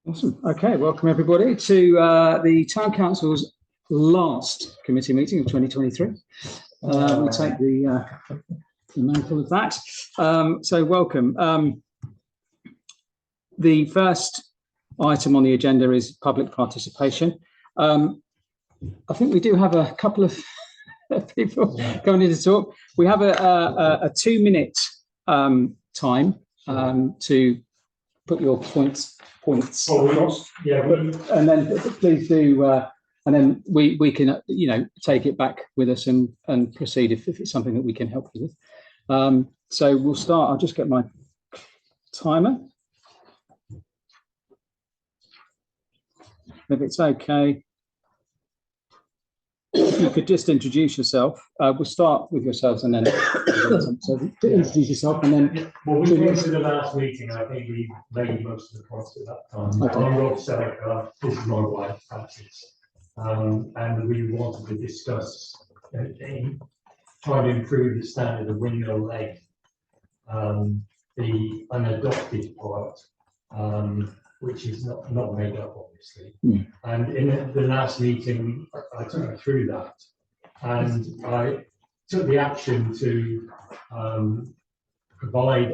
Awesome. Okay, welcome everybody to the Town Council's last committee meeting of 2023. We take the mantle of that. So welcome. The first item on the agenda is public participation. I think we do have a couple of people coming in to talk. We have a 2-minute time to put your points across. And then please do, and then we can take it back with us and proceed if it's something that we can help you with. So we'll start. I'll just get my timer. If it's okay, you could just introduce yourself. We'll start with yourselves and then so introduce yourself and then. Well, we went to the last meeting. I think we made most of the points at that time. Okay. I'm Rob Selleck. This is my wife, Frances, and we wanted to discuss trying to improve the standard of Windmill Lane, the unadopted part, which is not made up, obviously. And in the last meeting, I took her through that, and I took the action to provide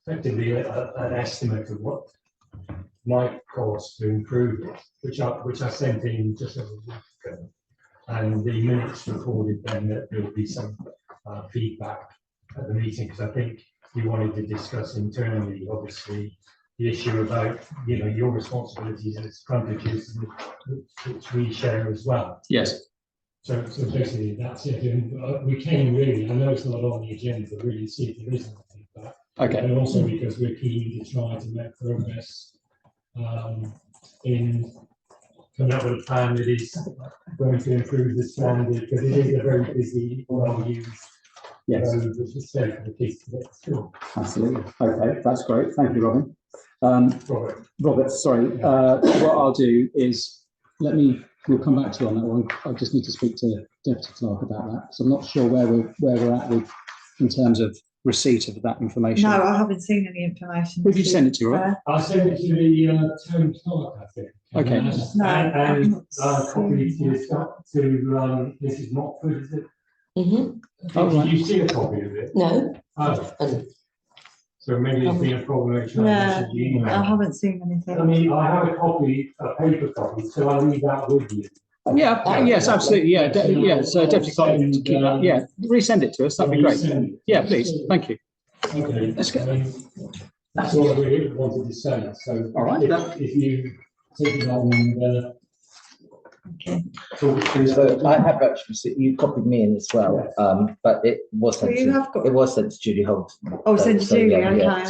effectively an estimate of what might cost to improve it, which I sent in just over a week ago. And the minutes recorded then that there will be some feedback at the meeting, because I think we wanted to discuss internally, obviously, the issue about your responsibilities and its frontages, which we share as well. Yes. So basically that's it. And we came really, I know it's not on the agenda, but really see if there is any feedback. Okay. And also because we're keen to try to make progress in coming up with a plan that is going to improve the standard, because it is a very busy, well-used road, which is safe for the kids to get to school. Absolutely. Okay, that's great. Thank you, Robin. Robert, sorry. What I'll do is we'll come back to you on that one. I just need to speak to Deputy Clerk about that, because I'm not sure where we're at with in terms of receipt of that information. No, I haven't seen any information. Who did you send it to, Rob? I sent it to the Town Clerk, I think. Okay. And copy to Mrs. Mockford, is it? Mm-hmm. Oh, right. Did you see a copy of it? No. Oh. So maybe it's been a problem. I haven't seen anything. I mean, I have a paper copy, so I'll leave that with you. Yeah, yes, absolutely. Yeah, so Deputy Clerk, keep that. Yeah, resend it to us. That'd be great. Yeah, please. Thank you. Okay. Let's go. That's all I really wanted to say. So, all right. If you take it on and So I have actually, you copied me in as well, but it was sent to Julie Holt. Oh, sent to Julie, okay.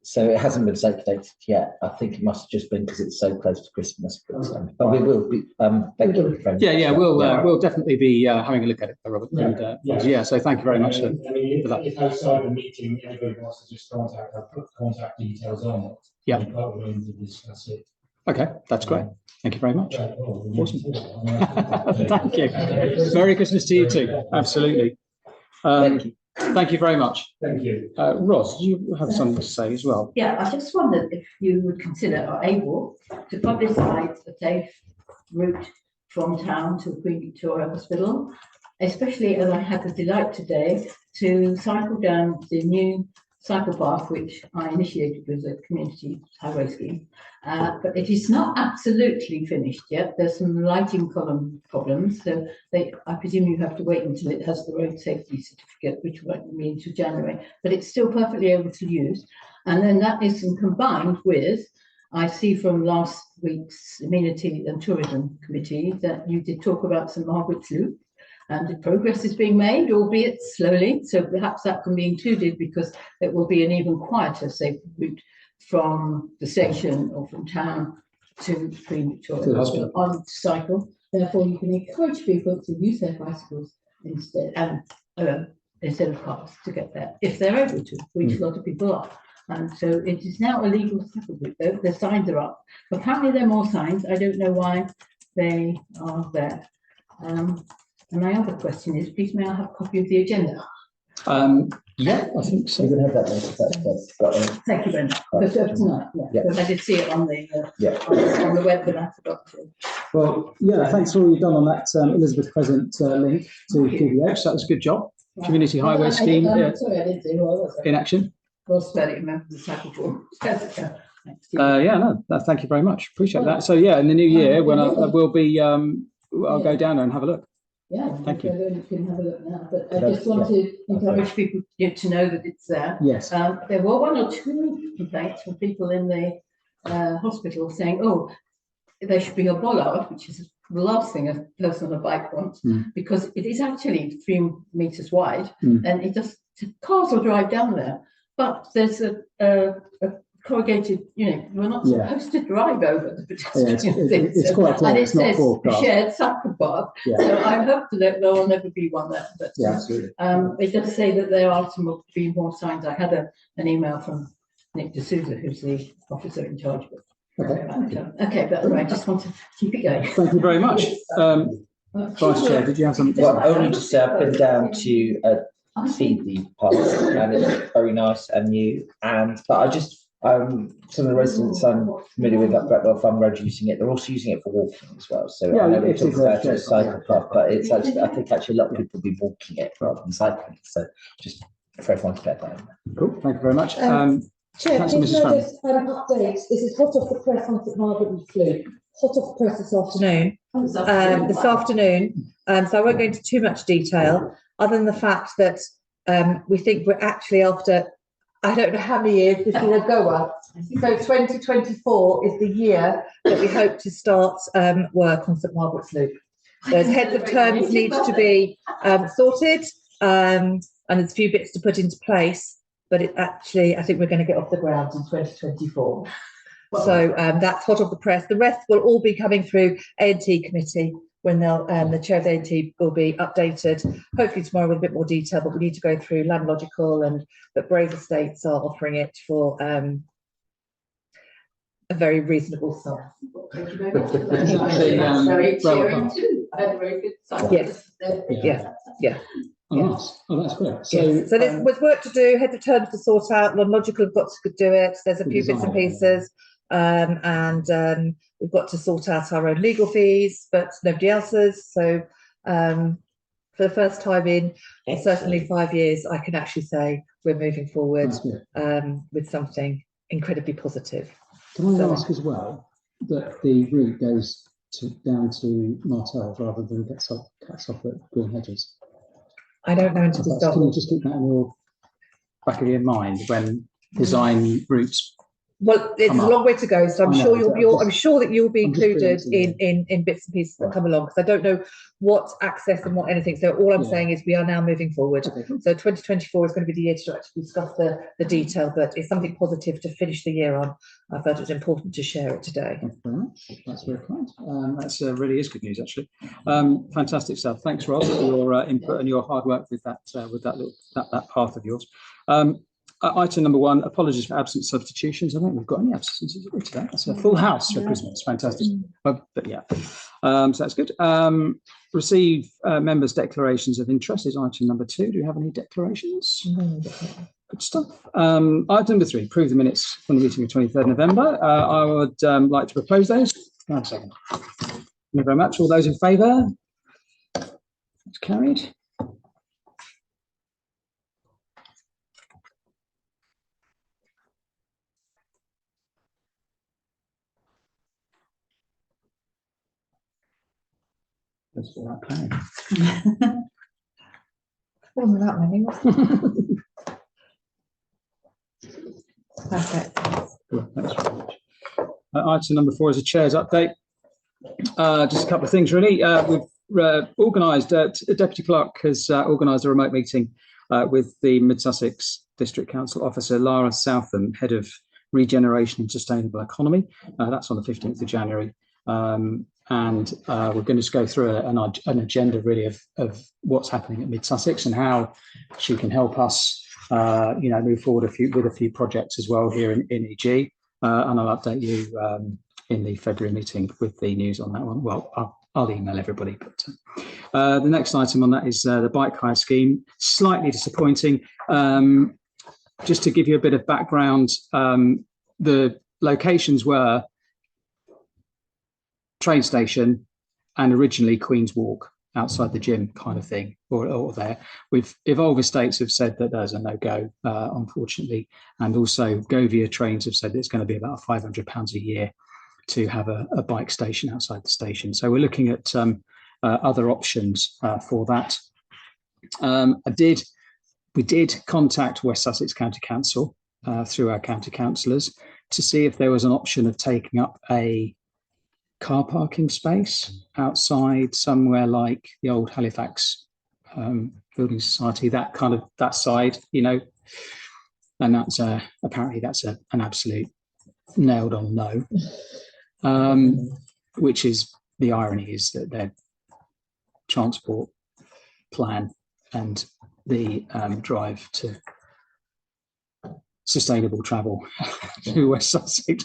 So it hasn't been circulated yet. I think it must have just been because it's so close to Christmas. But we will be. We'll definitely be having a look at it, Robert. And, so thank you very much for that. If outside the meeting anybody wants to just contact, I'll put contact details on it. Yeah. And we're going to discuss it. Okay, that's great. Thank you very much. Awesome. Thank you. Merry Christmas to you too. Absolutely. Thank you very much. Thank you. Ross, you have something to say as well. Yeah, I just wondered if you would consider or able to publicise a safe route from town to Queen Victoria Hospital, especially as I had the delight today to cycle down the new cycle path, which I initiated with the community highway scheme, but it is not absolutely finished yet. There's some lighting column problems, so I presume you have to wait until it has the road safety certificate, which won't be until January, but it's still perfectly able to use. And then that is combined with, I see from last week's Amenity and Tourism Committee that you did talk about St Margaret's Loop, and the progress is being made, albeit slowly. So perhaps that can be included, because it will be an even quieter, safe route from the station or from town to Queen Victoria Hospital on cycle. Therefore, you can encourage people to use their bicycles instead, and instead of cars, to get there if they're able to, which a lot of people are. And so it is now a legal cycle route, though. The signs are up. Apparently, there are more signs. I don't know why they are there. And my other question is, please may I have a copy of the agenda? Yeah, I think so. you can have that later. That's got it. Thank you very much. Because tonight, yeah, Yeah. because I did see it on the, Yeah. on the web, but I forgot to. Well, yeah, thanks for all you've done on that Elizabeth Crescent link to QBH. That was a good job. Community Highway Scheme Sorry, I didn't see who I was. in action. Ross Perry, remember the cycle for. Yeah, no, thank you very much. Appreciate that. So yeah, in the new year, when I will be, I'll go down there and have a look. Yeah, Thank you. You can have a look now, but I just want to encourage people to know that it's there. Yes. There were 1 or 2 complaints from people in the hospital saying, oh, there should be a bollard, which is the last thing a person on a bike wants, because it is actually 3 meters wide, and it just cars will drive down there. But there's a corrugated, we're not supposed to drive over the pedestrian thing. It's quite clear. And it It's not says forecast. shared cycle path. Yeah. So I hope that there will never be one there. But Yeah, absolutely. they just say that there are some be more signs. I had an email from Nick D'Souza, who's the officer in charge. Okay, but I just want to keep it going. Thank you very much. Vice Chair, did you have something? Well, only to say I've been down to see the park, and it's very nice and new. But I just some of the residents I'm familiar with at Blackwell Farm Road using it. They're also using it for walking as well. So Yeah, I know we it talked is about a a cycle path, but it's actually I think actually a lot of people will be walking it rather than cycling. So just for everyone to get that. Cool. Thank you very much. Chair, Councillor please Mrs. can I just update? This is hot off the press on St Margaret and Flew. Hot off the press this afternoon. So I won't go into too much detail, other than the fact that we think we're actually after, I don't know how many years this will go up. So 2024 is the year that we hope to start work on St Margaret's Loop. There's heads of terms need to be sorted, and there's a few bits to put into place. But it actually, I think we're going to get off the ground in 2024. So that's hot off the press. The rest will all be coming through A&T committee when they'll, the chair of A&T will be updated, hopefully tomorrow with a bit more detail, but we need to go through Landlogical, and that Brave Estates are offering it for a very reasonable sum. Thank you very much. Very cheering too. I had a very good site. Yes. Oh, nice. Oh, that's great. So there's was work to do, heads of terms to sort out, Landlogical have got to do it. There's a few bits and pieces. And we've got to sort out our own legal fees, but nobody else's. So for the first time in certainly 5 years, I can actually say we're moving forward with something incredibly positive. Can I ask as well that the route goes down to Martell rather than cuts off at Green Hedges? I don't know until we start. Can you just keep that in your back of your mind when design routes? Well, it's a long way to go, so I'm sure that you'll be included in bits and pieces that come along, because I don't know what access and what anything. So all I'm saying is we are now moving forward. Okay. So 2024 is going to be the year to actually discuss the detail, but it's something positive to finish the year on. I felt it was important to share it today. Thank you very much. That's very kind. That's really is good news, actually. Fantastic stuff. Thanks, Ross, for your input and your hard work with that path of yours. Item number 1, apologies for absent substitutions. I don't think we've got any absences today. That's a full house for Christmas. Fantastic. But yeah, so that's good. Receive members' declarations of interest is item number 2. Do you have any declarations? Good stuff. Item number 3, approve the minutes from the meeting of 23rd November. I would like to propose those. One second. Thank you very much. All those in favour? It's carried. That's all right, plan. Wasn't that many, was it? Perfect. Cool, thanks very much. Item number 4 is a chair's update. Just a couple of things, really. We've organised, Deputy Clerk has organised a remote meeting with the Mid Sussex District Council officer, Lara Southam, Head of Regeneration and Sustainable Economy. That's on the 15th of January. And we're going to go through an agenda really of what's happening at Mid Sussex and how she can help us, move forward with a few projects as well here in EG. And I'll update you in the February meeting with the news on that one. Well, I'll email everybody. But The next item on that is the bike hire scheme. Slightly disappointing. Just to give you a bit of background, the locations were train station and originally Queen's Walk outside the gym kind of thing, or there. With Evolve Estates have said that there's a no-go, unfortunately, and also Govia Trains have said that it's going to be about £500 a year to have a bike station outside the station. So we're looking at other options for that. We did contact West Sussex County Council through our county councillors to see if there was an option of taking up a car parking space outside somewhere like the old Halifax Building Society, that side, you know, and that's apparently that's an absolute nailed on no, which is the irony is that their transport plan and the drive to sustainable travel to West Sussex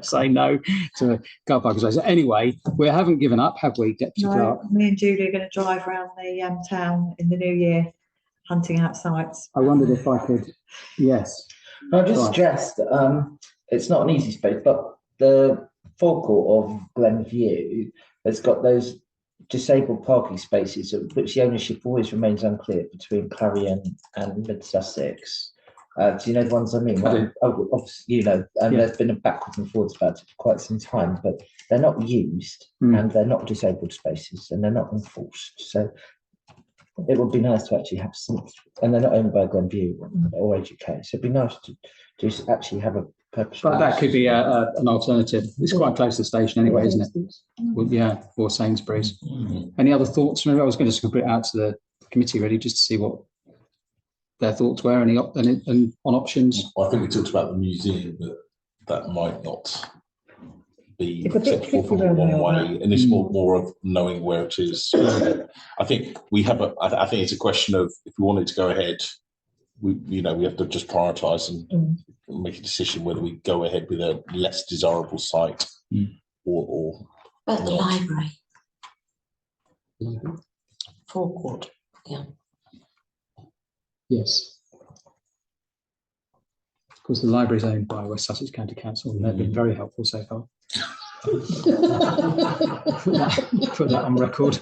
say no to car parking spaces. Anyway, we haven't given up, have we, Deputy Clerk? No, me and Julie are going to drive around the town in the new year, hunting out sites. I wondered if I could, yes. I just Right. suggest it's not an easy space, but the forecourt of Glenview has got those disabled parking spaces, which the ownership always remains unclear between Clarion and Mid Sussex. Do you know the ones I mean? I do. Obviously, you know, and Yeah. there's been a backwards and forwards about it for quite some time, but they're not used and they're not disabled spaces and they're not enforced. So it would be nice to actually have some, and they're not owned by Glenview or Age UK. So it'd be nice to just actually have a purpose. But that could be an alternative. It's quite close to the station anyway, isn't it? Well, yeah, or Sainsbury's. Any other thoughts? I was going to put it out to the committee really just to see what their thoughts were, and on options. I think we talked about the museum, but that might not be It's a bit acceptable from tricky where we one are. way, and it's more of knowing where it is. I think we have I think it's a question of if we wanted to go ahead, we have to just prioritise and make a decision whether we go ahead with a less desirable site or But the not. library, forecourt, yeah. Yes. Of course, the library is owned by West Sussex County Council, and they've been very helpful so far. Put that on record.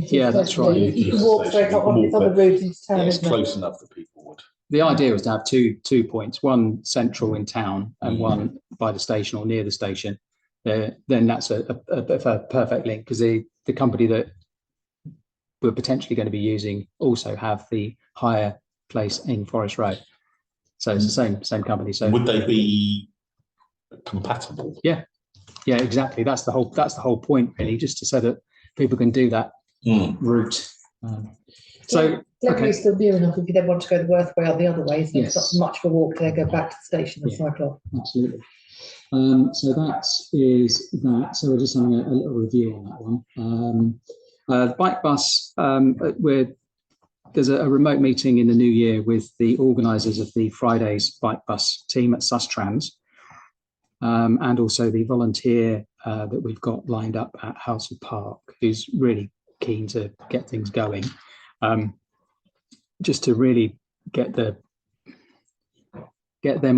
Yeah, that's right. You can walk straight up on the route into town, Yeah, it's isn't it? close enough that people would. The idea was to have two points, one central in town and one by the station or near the station. Then that's a perfect link, because the company that we're potentially going to be using also have the higher place in Forest Road. So it's the same company. So Would they be compatible? yeah, exactly. That's the whole point, really, just to so that people can do that route. So Glenview's still near enough if you then want to go the Worth way or the other way, so it's Yes. not much of a walk there, go back to the station and Yeah. cycle off. absolutely. So that is that. So we're just having a little review on that one. Bike bus, there's a remote meeting in the new year with the organisers of the Fridays bike bus team at Sustrans, and also the volunteer that we've got lined up at House of Park, who's really keen to get things going, just to really get them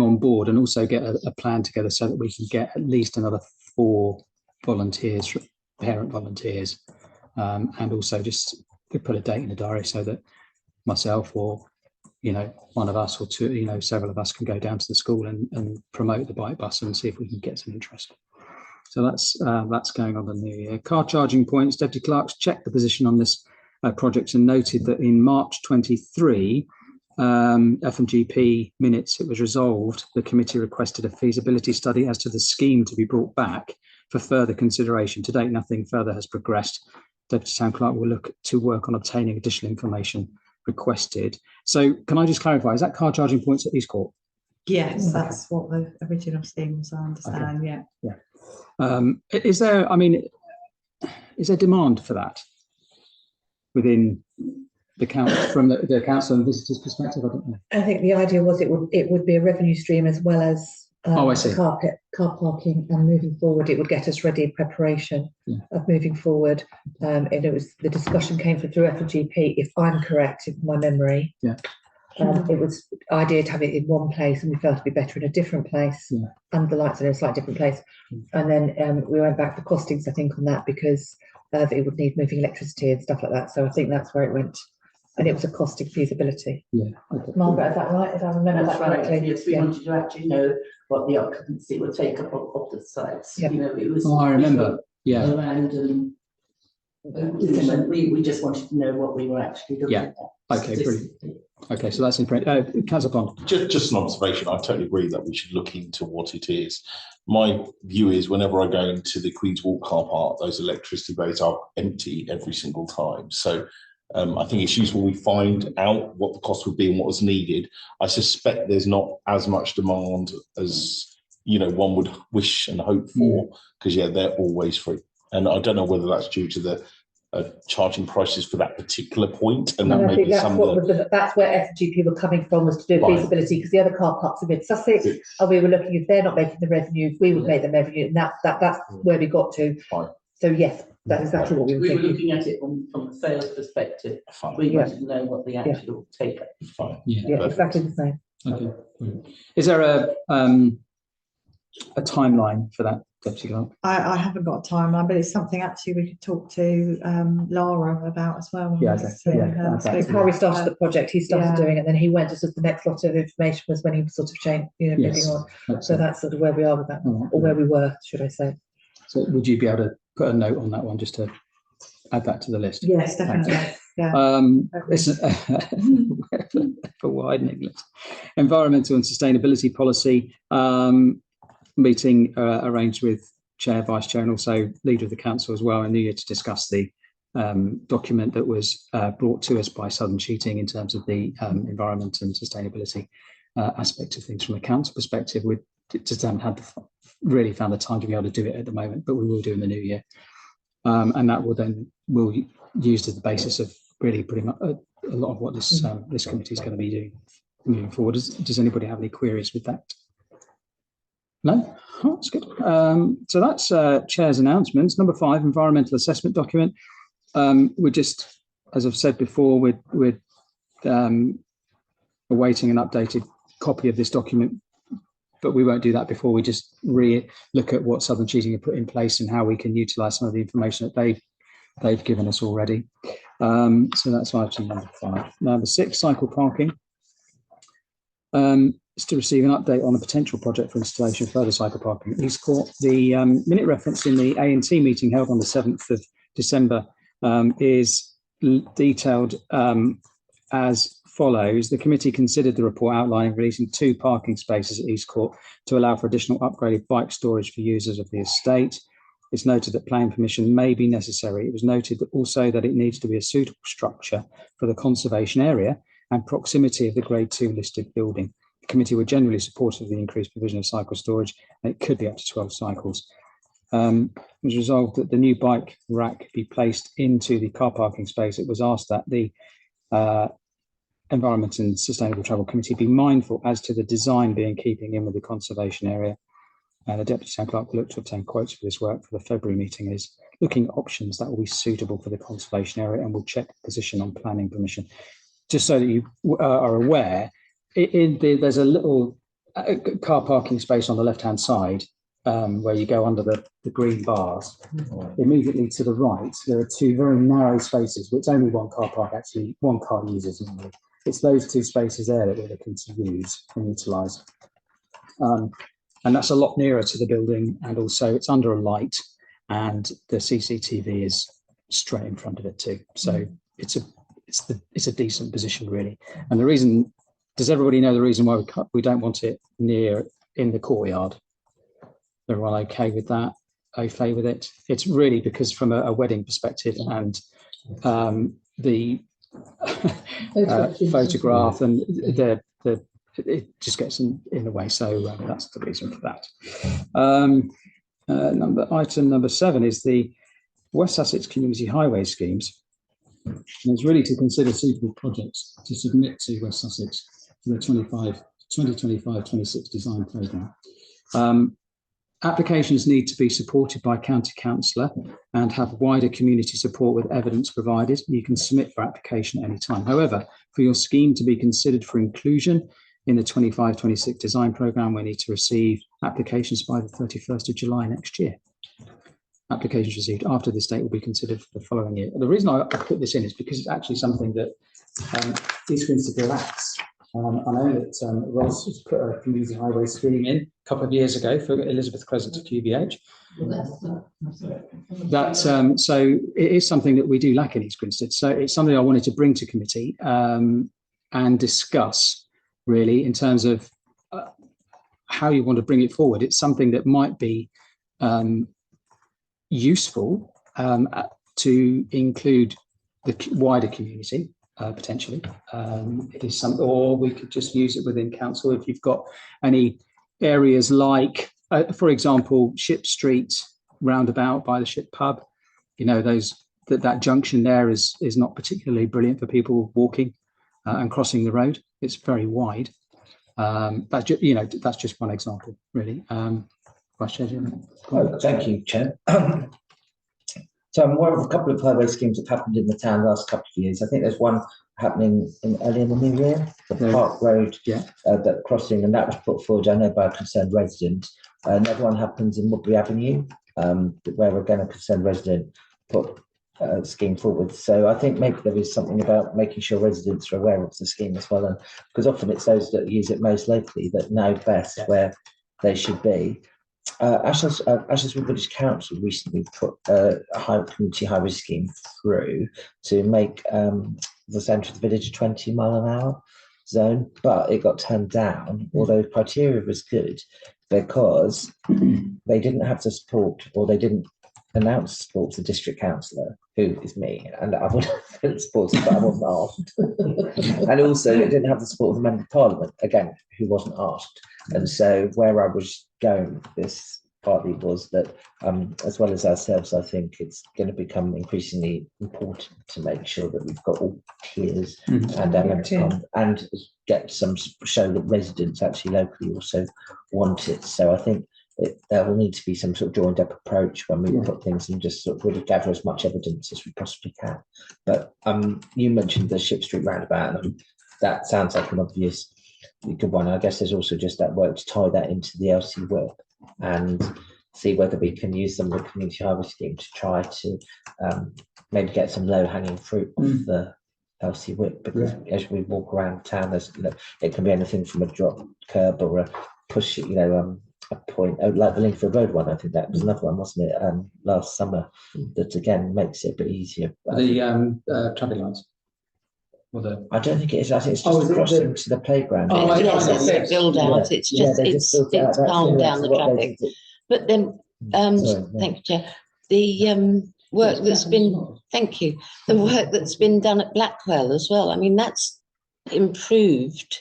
on board and also get a plan together so that we can get at least another 4 volunteers, parent volunteers, and also just to put a date in the diary so that myself or one of us or two, several of us can go down to the school and promote the bike bus and see if we can get some interest. So that's going on in the new year. Car charging points. Deputy Clerks checked the position on this project and noted that in March 23, FMGP minutes, it was resolved the committee requested a feasibility study as to the scheme to be brought back for further consideration. To date, nothing further has progressed. Deputy Town Clerk will look to work on obtaining additional information requested. So can I just clarify, is that car charging points at East Court? Yes, that's what the original scheme was, I understand, yeah. Is there demand for that within the council, from the council and visitors' perspective? I don't know. I think the idea was it would be a revenue stream as well as Oh, I see. car parking, and moving forward, it would get us ready in preparation Yeah. of moving forward. And it was, the discussion came through FGP, if I'm correct in my memory. Yeah. It was idea to have it in one place, and we felt it'd be better in a different place, Yeah. and the lights are in a slightly different place. And then we went back for costings, I think, on that, because it would need moving electricity and stuff like that. So I think that's where it went. And it was a costing feasibility. Yeah. Okay. Margaret, is that right? If I remember That's that right, correctly? yes, we Yeah. wanted to actually know what the occupancy would take up of the sites, Yep. you know, it was. Oh, I remember. Yeah. Around we just wanted to know what we were actually looking Yeah. at. Okay, brilliant. Okay, so that's in print. Councillor Bond. Just an observation. I totally agree that we should look into what it is. My view is whenever I go into the Queen's Walk car park, those electricity bays are empty every single time. So I think it's useful we find out what the cost would be and what was needed. I suspect there's not as much demand as, you know, one would wish and hope for, because yeah, they're always free. And I don't know whether that's due to the charging prices for that particular point, and that And I may think be that's some what of the. was that's where FGP were coming from, was to do a Fine. feasibility, because the other car parks are in Sussex, and we were looking, if they're not making the revenue, we would make the revenue, and that's where we got to. Fine. So yes, that's exactly what we were We were thinking. looking at it from the sales perspective, Fine. we Yeah. wanted to know what the actual take up. Fine. Yeah, Perfect. exactly the same. Okay. Brilliant. Is there a timeline for that, Deputy Clerk? I haven't got a timeline, but it's something actually we could talk to Laura about as well. Yeah, okay. So, Yeah, speak It's how he started about- the project, he started Yeah. doing it, then he went to sort of the next lot of information was when he was sort of changed, moving Yes. on. So that's sort of where we are with that, All right, or where we were, should I say. So would you be able to put a note on that one just to add that to the list? Yes, definitely. Yeah. It's for widening list. Environmental and sustainability policy meeting arranged with Chair, Vice Chair, and also Leader of the Council as well in New Year to discuss the document that was brought to us by Southern Sheeting in terms of the environment and sustainability aspect of things from a council perspective. We just haven't really found the time to be able to do it at the moment, but we will do in the new year. And that will used as the basis of really pretty much a lot of what this this committee is going to be doing moving forward. Does anybody have any queries with that? No? Oh, that's good. So that's Chair's announcements. Number 5, environmental assessment document. We're just, as I've said before, we're awaiting an updated copy of this document, but we won't do that before we just look at what Southern Sheeting have put in place and how we can utilise some of the information that they've given us already. So that's item number 5. Number 6, cycle parking. Is to receive an update on a potential project for installation of further cycle parking at East Court. The minute reference in the A&T meeting held on the 7th of December is detailed as follows. The committee considered the report outlining releasing 2 parking spaces at East Court to allow for additional upgraded bike storage for users of the estate. It's noted that planning permission may be necessary. It was noted that also that it needs to be a suitable structure for the conservation area and proximity of the Grade 2 listed building. The committee were generally supportive of the increased provision of cycle storage, and it could be up to 12 cycles. It was resolved that the new bike rack be placed into the car parking space. It was asked that the Environment and Sustainable Travel Committee be mindful as to the design being keeping in with the conservation area. The Deputy Town Clerk will look to obtain quotes for this work for the February meeting, is looking at options that will be suitable for the conservation area, and will check the position on planning permission. Just so that you are aware, there's a little car parking space on the left-hand side where you go under the green bars. Immediately to the right, there are 2 very narrow spaces, which only one car uses normally. It's those 2 spaces there that we're looking to use and utilise. And that's a lot nearer to the building, and also it's under a light, and the CCTV is straight in front of it too. So it's a decent position really. And the reason, does everybody know the reason why we don't want it near in the courtyard? Everyone okay with that? Okay with it? It's really because from a wedding perspective and the photograph and it just gets in the way. So that's the reason for that. Item number 7 is the West Sussex Community Highway Schemes. And it's really to consider suitable projects to submit to West Sussex for the 2025-26 design programme. Applications need to be supported by county councillor and have wider community support with evidence provided. You can submit for application at any time. However, for your scheme to be considered for inclusion in the 25-26 design programme, we need to receive applications by the 31st of July next year. Applications received after this date will be considered for the following year. The reason I put this in is because it's actually something that East Grinstead lacks. I know that Ross has put a community highway scheme in a couple of years ago for Elizabeth Crescent to QBH. So it is something that we do lack in East Grinstead. So it's something I wanted to bring to committee and discuss really in terms of how you want to bring it forward. It's something that might be useful to include the wider community. Potentially, it is some, or we could just use it within council. If you've got any areas like, for example, Ship Street roundabout by the Ship Pub, you know, that junction there is not particularly brilliant for people walking and crossing the road. It's very wide. That's just, you know, that's just one example, really. Vice Chair, do you want to- Thank you, Chair. So I'm aware of a couple of highway schemes that have happened in the town the last couple of years. I think there's one happening early in the new year, the Park Road that crossing, and that was put forward, I know, by a concerned resident. Another one happens in Woodbury Avenue, where again a concerned resident put a scheme forward. So I think maybe there is something about making sure residents are aware of the scheme as well, and because often it's those that use it most locally that know best where they should be. Asheswood Village Council recently put a community highway scheme through to make the centre of the village a 20-mile-an-hour zone, but it got turned down, although the criteria was good, because they didn't have the support, or they didn't announce support to the district councillor, who is me, and I would have supported, but I wasn't asked. And also it didn't have the support of the Member of Parliament, again, who wasn't asked. And so where I was going with this partly was that, as well as ourselves, I think it's going to become increasingly important to make sure that we've got all tiers and get some show that residents actually locally also want it. So I think there will need to be some sort of joined up approach when we put things and just sort of really gather as much evidence as we possibly can. But you mentioned the Ship Street roundabout, and that sounds like an obvious good one. I guess there's also just that work to tie that into the LC whip and see whether we can use some of the community highway scheme to try to maybe get some low hanging fruit off the LC whip, because as we walk around town, there's, you know, it can be anything from a drop curb or a push, you know, a point like the Lingford Road one. I think that was another one, wasn't it, last summer, that again makes it a bit easier. The traffic lights. I don't think it is. I think it's just crossing to the playground. Yes, it's a build out. It's just it's calmed down the traffic. But then, thank you, Chair. The work that's been, the work that's been done at Blackwell as well. I mean, that's improved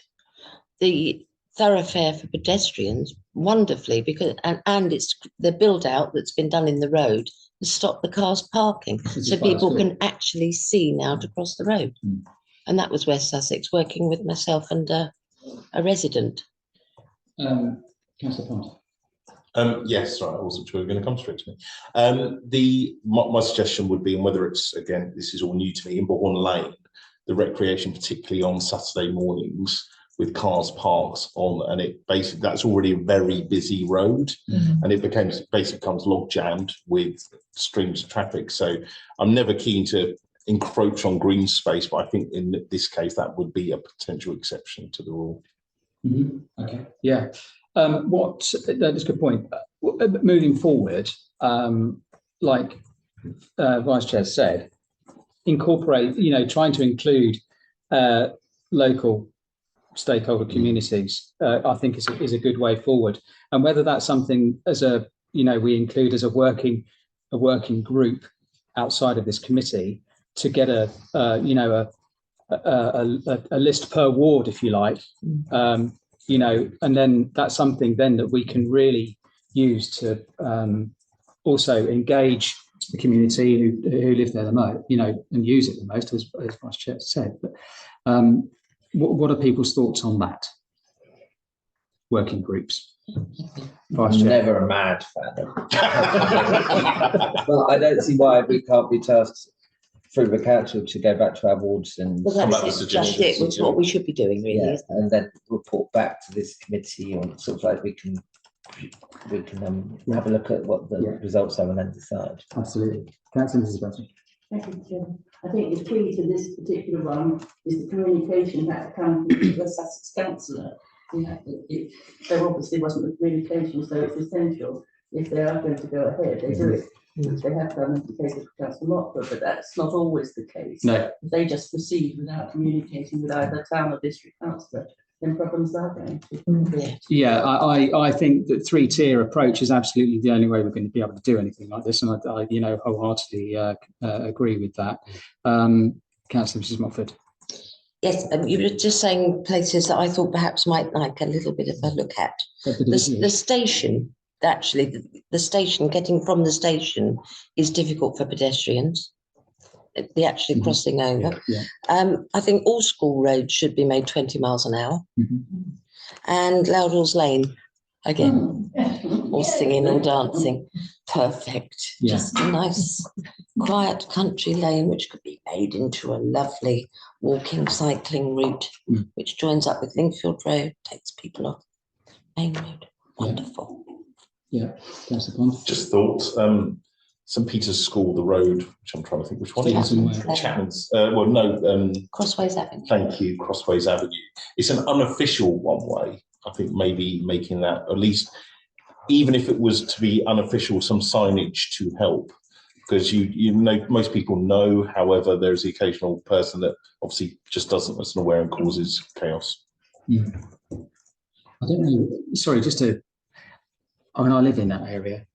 the thoroughfare for pedestrians wonderfully, because and it's the build out that's been done in the road has stopped the cars parking, so people can actually see now to cross the road. And that was West Sussex, working with myself and a resident. Councillor Pond. Yes, right. I wasn't sure you were going to come straight to me. My suggestion would be, and whether it's, again, this is all new to me, in Bourne Lane, the recreation, particularly on Saturday mornings, with cars parked on, and it basically, that's already a very busy road, and it becomes log jammed with streams of traffic. So I'm never keen to encroach on green space, but I think in this case that would be a potential exception to the rule. Okay, yeah. That's a good point. Moving forward, like Vice Chair said, incorporate, you know, trying to include local stakeholder communities, I think is a good way forward. And whether that's something as a, you know, we include as a working group outside of this committee to get a list per ward, if you like, you know, and then that's something then that we can really use to also engage the community who live there the most, you know, and use it the most, as Vice Chair said. But what are people's thoughts on that? Working groups. Vice I'm Chair. never a mad fan of but I don't see why we can't be tasked through the council to go back to our wards and Well, Come up that's with it, that's it, which is what we should be doing, really. yeah, isn't it? and then report back to this committee on sort of like we can have a look at what the Yeah. results are and then decide. Absolutely. Councillor Mrs. Benson. Thank you, Chair. I think the key to this particular one is the communication that comes from the Sussex councillor. There obviously wasn't the communication, so it's essential if they are going to go ahead, they do it, which they have done in the case of Councillor Mockford, but that's not always the case. No. If they just proceed without communicating with either town or district councillor, then problems are going to. Yeah, I think that three-tier approach is absolutely the only way we're going to be able to do anything like this, and I wholeheartedly agree with that. Councillor Mrs. Mockford. Yes, you were just saying places that I thought perhaps might like a little bit of a look at. The station, actually, the station, getting from the station is difficult for pedestrians. The actually crossing over. Yeah. I think all school roads should be made 20 miles an hour. And Loudall's Lane, again, all singing or dancing, perfect. Yeah. Just a nice, quiet country lane which could be made into a lovely walking, cycling route, which joins up with Lingfield Road, takes people off Main Road. Wonderful. Yeah, Councillor Pond. Just thought, St Peter's School, the road, which I'm trying to think which one it is. Chapman's, well, no, Crossways Avenue. thank you, Crossways Avenue. It's an unofficial one-way. I think maybe making that, at least, even if it was to be unofficial, some signage to help. Because you know, most people know, however, there's the occasional person that obviously just doesn't listen aware and causes chaos. I don't know, sorry, I mean, I live in that area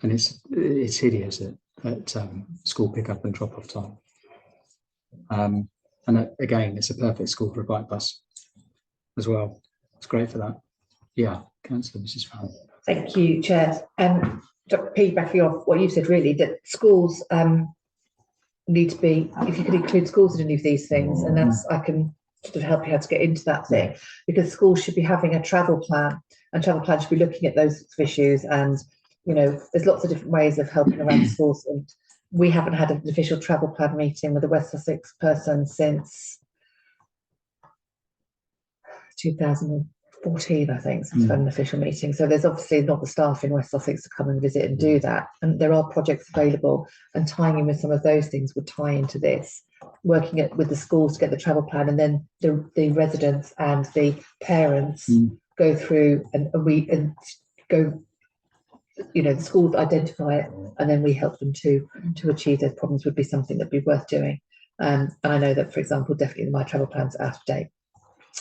and it's hideous at school pickup and drop off time. And again, it's a perfect school for a bike bus as well. It's great for that. Yeah, Councillor Mrs. Farrell. Thank you, Chair. Piggybacking off what you said, really, that schools need to be, if you could include schools in any of these things, and that's, I can sort of help you how to get into that thing, because schools should be having a travel plan, and travel plan should be looking at those sorts of issues. And, you know, there's lots of different ways of helping around schools, and we haven't had an official travel plan meeting with a West Sussex person since 2014, I think, since an official meeting. So there's obviously not the staff in West Sussex to come and visit and do that. And there are projects available, and tying in with some of those things would tie into this, working with the schools to get the travel plan, and then the residents and the parents go through and go, you know, the schools identify it, and then we help them to achieve those problems would be something that'd be worth doing. And I know that, for example, definitely my travel plans are out of date.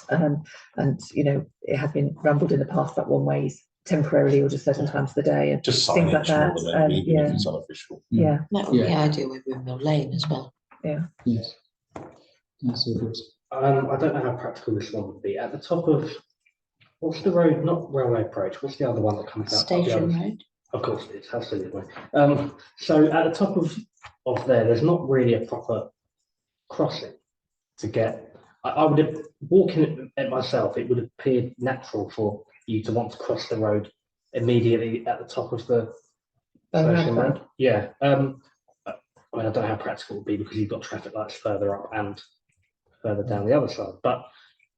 And you know, it has been rambled in the past about one ways temporarily or just certain times of the day and Just things like signage that. more than anything, even if it's unofficial. Yeah. That would be ideal with Windmill Lane as well. Yes. Councillor Brooks. I don't know how practical this one would be. At the top of, what's the road, not Railway Approach, what's the other one that comes out? Station Road. Of course it is, how silly am I? So at the top of there's not really a proper crossing to get. I would have, walking it myself, it would have appeared natural for you to want to cross the road immediately at the top of the station road. Yeah. I mean, I don't know how practical it would be because you've got traffic lights further up and further down the other side. But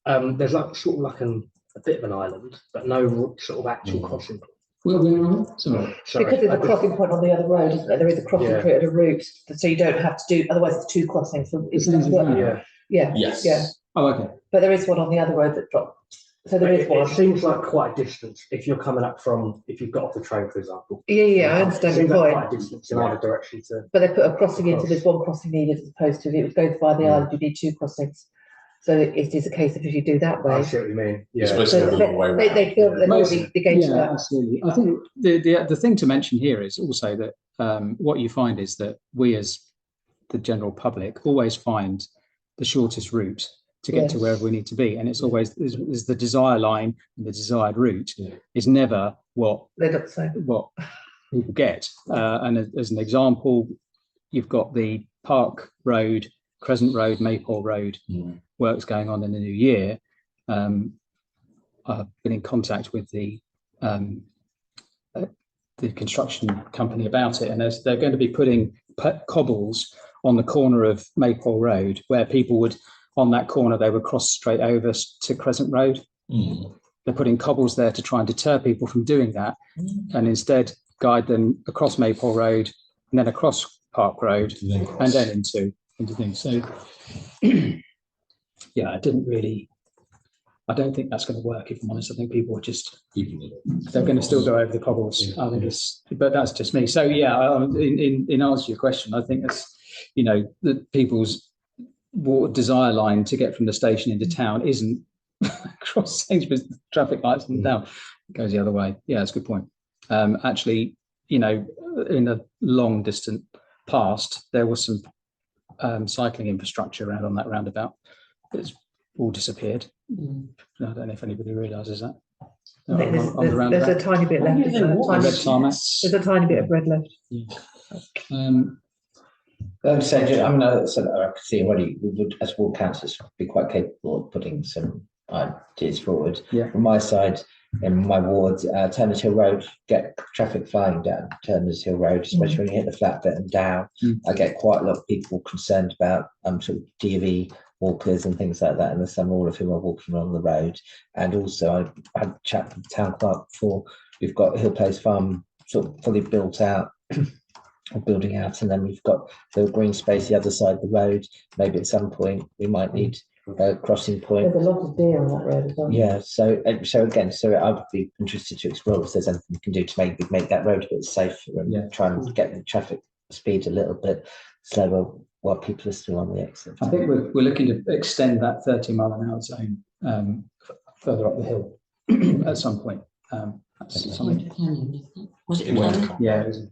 there's like sort of like a bit of an island, but no sort of actual crossing point. Well, sorry. Because there's a crossing point on the other road, isn't there? There is a crossing point at a route, so you don't have to do, otherwise it's two crossings. So it's Yes. Yeah. Oh, okay. But there is one on the other road that drops. So there is one. It seems like quite a distance if you're coming up from, if you've got off the train, for example. Yeah, I understand your point. Quite a distance in either direction to. But they put a crossing into, there's one crossing needed as opposed to if it goes by the island, you need two crossings. So it is a case of if you do that way. I see what you mean. It's Yeah. supposed to go the long way around. They feel that they've already negated that. Absolutely. I think the thing to mention here is also that what you find is that we as the general public always find the shortest route to get to wherever we need to be, and it's always is the desire line and the desired route is never what people get. And as an example, you've got the Park Road, Crescent Road, Maypole Road works going on in the new year. I've been in contact with the the construction company about it, and they're going to be putting cobbles on the corner of Maypole Road, where people would, on that corner, they would cross straight over to Crescent Road. They're putting cobbles there to try and deter people from doing that, and instead guide them across Maypole Road and then across Park Road and then into things. So yeah, I don't think that's going to work, if I'm honest. I think people are just, they're going to still go over the cobbles. I think but that's just me. So yeah, in answer to your question, I think that's, the people's desire line to get from the station into town isn't across Sainsbury's traffic lights and down. It goes the other way. Yeah, that's a good point. Actually, in a long distant past, there was some cycling infrastructure around on that roundabout. It's all disappeared. I don't know if anybody realises that. I think there's a tiny bit left. There's a tiny bit of red left. So, I mean, I can see already, we would, as ward councillors, be quite capable of putting some ideas forward. Yeah. From my side, in my ward, Turners Hill Road, get traffic flying down Turners Hill Road, especially when you hit the flat bit and down. I get quite a lot of people concerned about sort of DV walkers and things like that in the summer, all of whom are walking on the road. And also, I had a chat with the town clerk before. We've got Hill Place Farm sort of fully built out, or building out, and then we've got the green space the other side of the road. Maybe at some point we might need a crossing point. There's a lot of deer on that road as well. Yeah, so I would be interested to explore if there's anything we can do to make that road a bit safer and try and get the traffic speed a little bit slower while people are still on the exit. I think we're looking to extend that 30-mile-an-hour zone further up the hill at some point. That's something. Was it planning? Yeah. It was.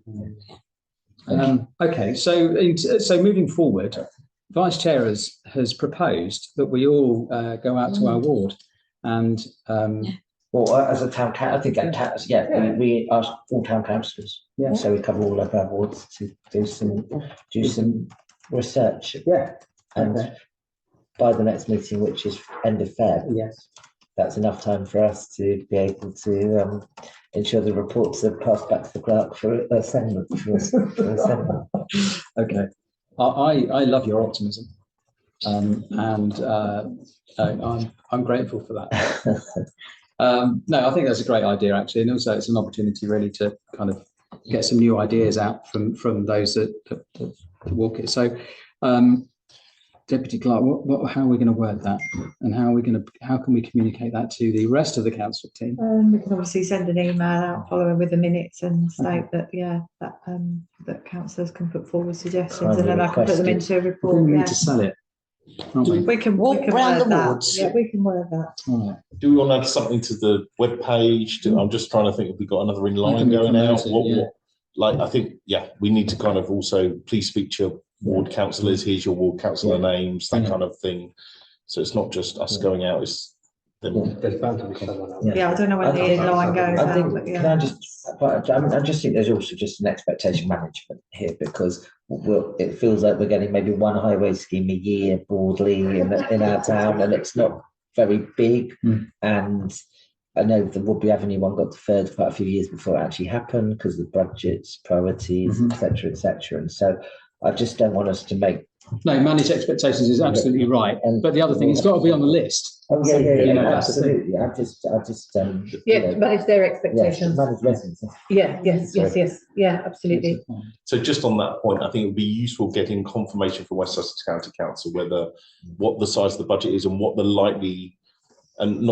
Okay, so moving forward, Vice Chair has proposed that we all go out to our ward and well, as a town council, I think we ask all town councillors. Yeah. So we cover all of our wards to do some research. Yeah. And by the next meeting, which is end of Feb, yes, that's enough time for us to be able to ensure the reports are passed back to the clerk for assessment. Okay. I love your optimism, and I'm grateful for that. No, I think that's a great idea actually, and also it's an opportunity really to kind of get some new ideas out from those that walk it. So, Deputy Clerk, how are we going to word that, and how can we communicate that to the rest of the council team? We can obviously send an email out following with the minutes and state that that councillors can put forward suggestions, and then I can put them into a report. We need to sell it. We can walk around the wards. Yeah, we can word that. Right. Do we want to add something to the web page? I'm just trying to think if we've got another in line going out. I think, we need to kind of also please speak to your ward councillors. Here's your ward councillor names, that kind of thing. So it's not just us going out. It's them. There's bound to be someone else. Yeah, I don't know when the in-line goes I think, out. But I just think there's also just an expectation management here, because it feels like we're getting maybe one highway scheme a year broadly in our town, and it's not very big. And I know the Woodbury Avenue one got deferred quite a few years before it actually happened because of the budgets, priorities, etc., etc. And so I just don't want us to manage expectations is absolutely right. But the other thing, it's got to be on the list. Oh absolutely. I just manage their expectations. Manage residents. Yes. Yeah, absolutely. So just on that point, I think it would be useful getting confirmation from West Sussex County Council what the size of the budget is and what the likely, and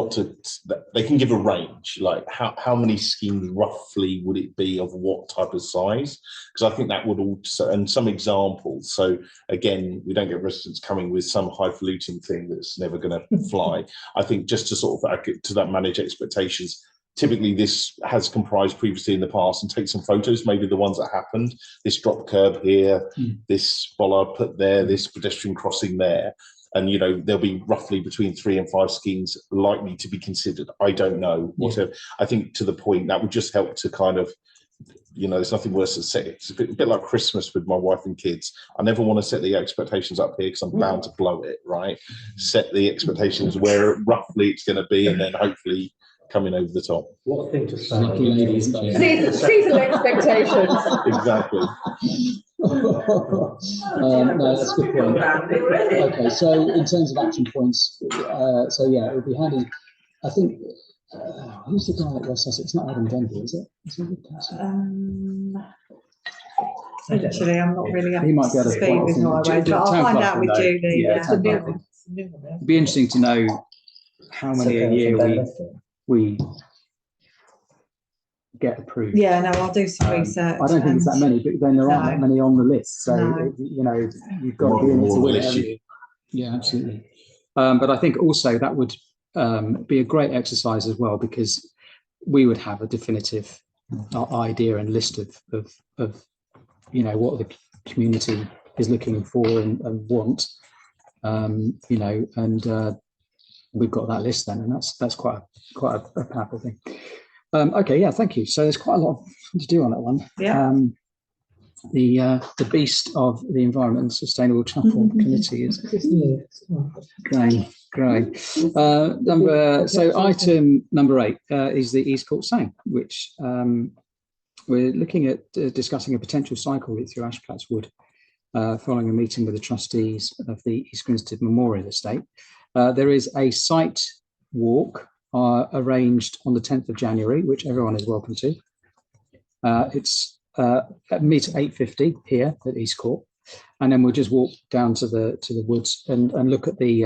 they can give a range, like how many schemes roughly would it be of what type of size? Because I think that would also, and some examples. So again, we don't get residents coming with some highfalutin thing that's never going to fly. I think just to sort of to that manage expectations. Typically, this has comprised previously in the past, and take some photos, maybe the ones that happened. This drop curb here, this bollard put there, this pedestrian crossing there. And, there'll be roughly between 3 and 5 schemes likely to be considered. I don't know. Whatever. I think to the point that would just help to kind of, there's nothing worse than set. It's a bit like Christmas with my wife and kids. I never want to set the expectations up here because I'm bound to blow it, right? Set the expectations where roughly it's going to be, and then hopefully coming over the top. What a thing to say. Lucky lady, isn't she? Seasonal expectations. Exactly. No, that's a good point. Okay, so in terms of action points, so yeah, it would be handy. I think who's the guy at West Sussex? Not Adam Denby, is it? Is he a good person? Actually, I'm not really up He might be to able to speed point with us in. highways, but I'll Town find clerk out will with know. Julie. Yeah, Yeah. town clerk will. It'd be interesting to know how many a year we get approved. Yeah, no, I'll do some research. I don't think it's that many, but then there aren't No. that many on the list. So, No. you know, you've got to be in it to win it, haven't you? Yeah, absolutely. But I think also that would be a great exercise as well, because we would have a definitive idea and list of you know, what the community is looking for and want, you know, and we've got that list then, and that's quite a powerful thing. Okay, yeah, thank you. So there's quite a lot to do on that one. Yeah. The beast of the Environment and Sustainable Transport Committee is growing. Item number 8 is the East Court Sound, which we're looking at discussing a potential cycle route through Ashplatts Wood, following a meeting with the trustees of the East Grinstead Memorial Estate. There is a site walk arranged on the 10th of January, which everyone is welcome to. It's meet at 8:50 here at East Court, and then we'll just walk down to the woods and look at the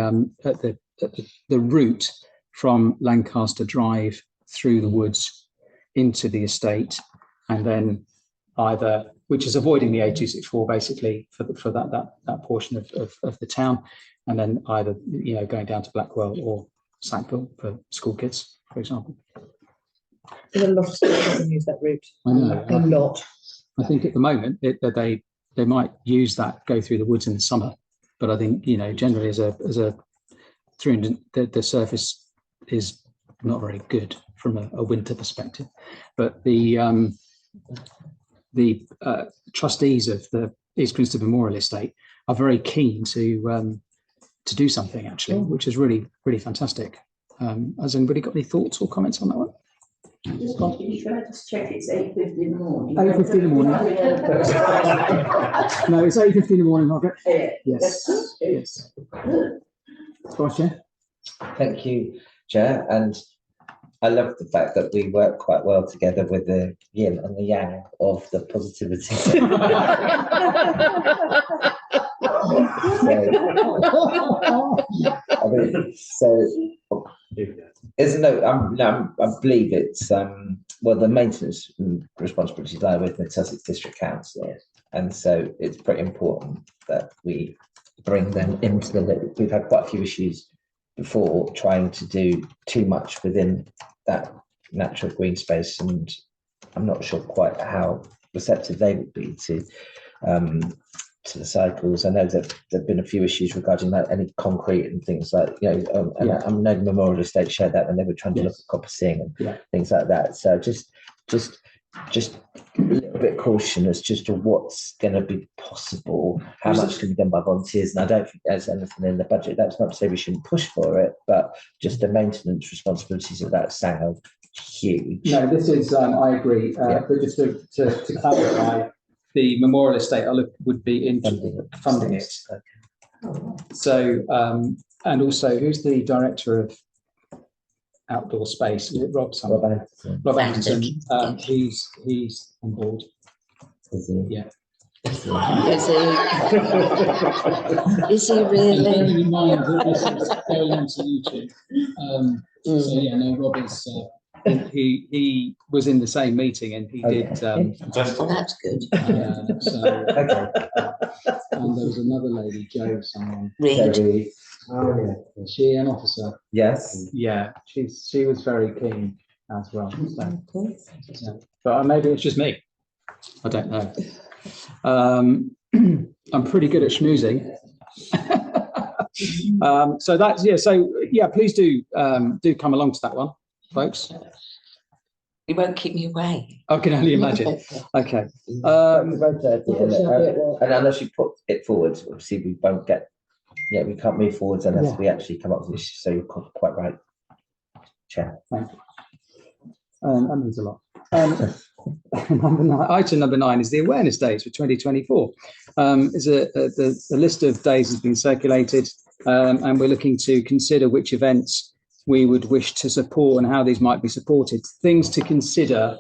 route from Lancaster Drive through the woods into the estate, and then either, which is avoiding the A264 basically for that portion of the town, and then either, you know, going down to Blackwell or Sackville for school kids, for example. There's a lot of schools that use that route. I know. A lot. I think at the moment they might use that, go through the woods in the summer, but I think, you know, generally as a 300, the surface is not very good from a winter perspective. But the trustees of the East Grinstead Memorial Estate are very keen to do something actually, which is really fantastic. Has anybody got any thoughts or comments on that one? Just check it's 8:50 in the morning. 8:50 in the morning. No, it's 8:50 in the morning, Margaret. Yes. Vice Chair. Thank you, Chair, and I love the fact that we work quite well together with the yin and the yang of the positivity. I believe it's well, the maintenance responsibilities lie with the Sussex District Council, and so it's pretty important that we bring them into the loop. We've had quite a few issues before trying to do too much within that natural green space, and I'm not sure quite how receptive they would be to the cycles. I know that there've been a few issues regarding like any concrete and things like, you know, and I know the Memorial Estate shared that when they were trying to look at copper seeing and things like that. So just a little bit caution as just to what's going to be possible, how much can be done by volunteers, and I don't think there's anything in the budget. That's not to say we shouldn't push for it, but just the maintenance responsibilities of that sound huge. No, this is I agree, but just to clarify, the Memorial Estate would be in funding it. So and also, who's the director of outdoor space? Is it Rob? Rob Anderson. He's on board. Yeah. Is he really? Bearing in mind that this is going onto YouTube. So yeah, no, Rob is. He was in the same meeting and he did. That's good. So, and there was another lady, Jo, someone. Reed. Is she an officer? Yes. Yeah, she was very keen as well. So, yeah. But maybe it's just me. I don't know. I'm pretty good at schmoozing. So that's please do come along to that one, folks. He won't keep me away. I can only imagine. Okay. And unless you put it forward, obviously we won't get. Yeah, we can't move forwards unless we actually come up with this. So you're quite right, Chair. Thank you. That means a lot. Item number 9 is the awareness days for 2024. The list of days has been circulated, and we're looking to consider which events we would wish to support and how these might be supported. Things to consider: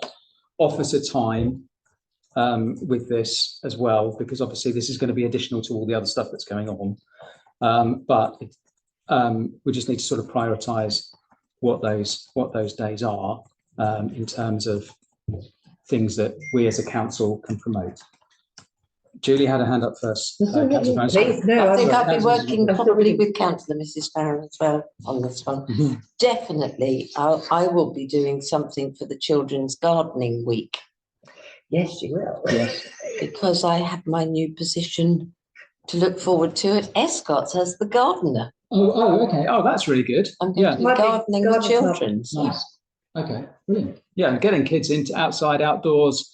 officer time with this as well, because obviously this is going to be additional to all the other stuff that's going on. But we just need to sort of prioritise what those days are in terms of things that we as a council can promote. Julie had a hand up first. Please, no, I think I've been working probably with Councillor Mrs. Farron as well on this one. Mm-hmm. Definitely, I will be doing something for the Children's Gardening Week. Yes, you will. Yes. Because I have my new position to look forward to at Escott as the gardener. Oh, okay. Oh, that's really good. I'm going to be gardening with children. Nice. Okay, brilliant. Yeah, and getting kids into outside, outdoors,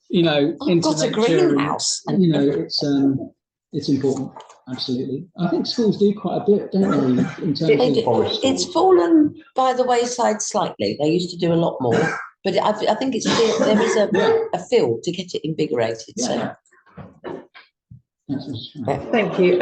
into got a nature, greenhouse. It's important. Absolutely. I think schools do quite a bit, don't they? In terms of it's fallen by the wayside slightly. They used to do a lot more, but I think it's still, there is a field to get it invigorated. Yeah. Thank you.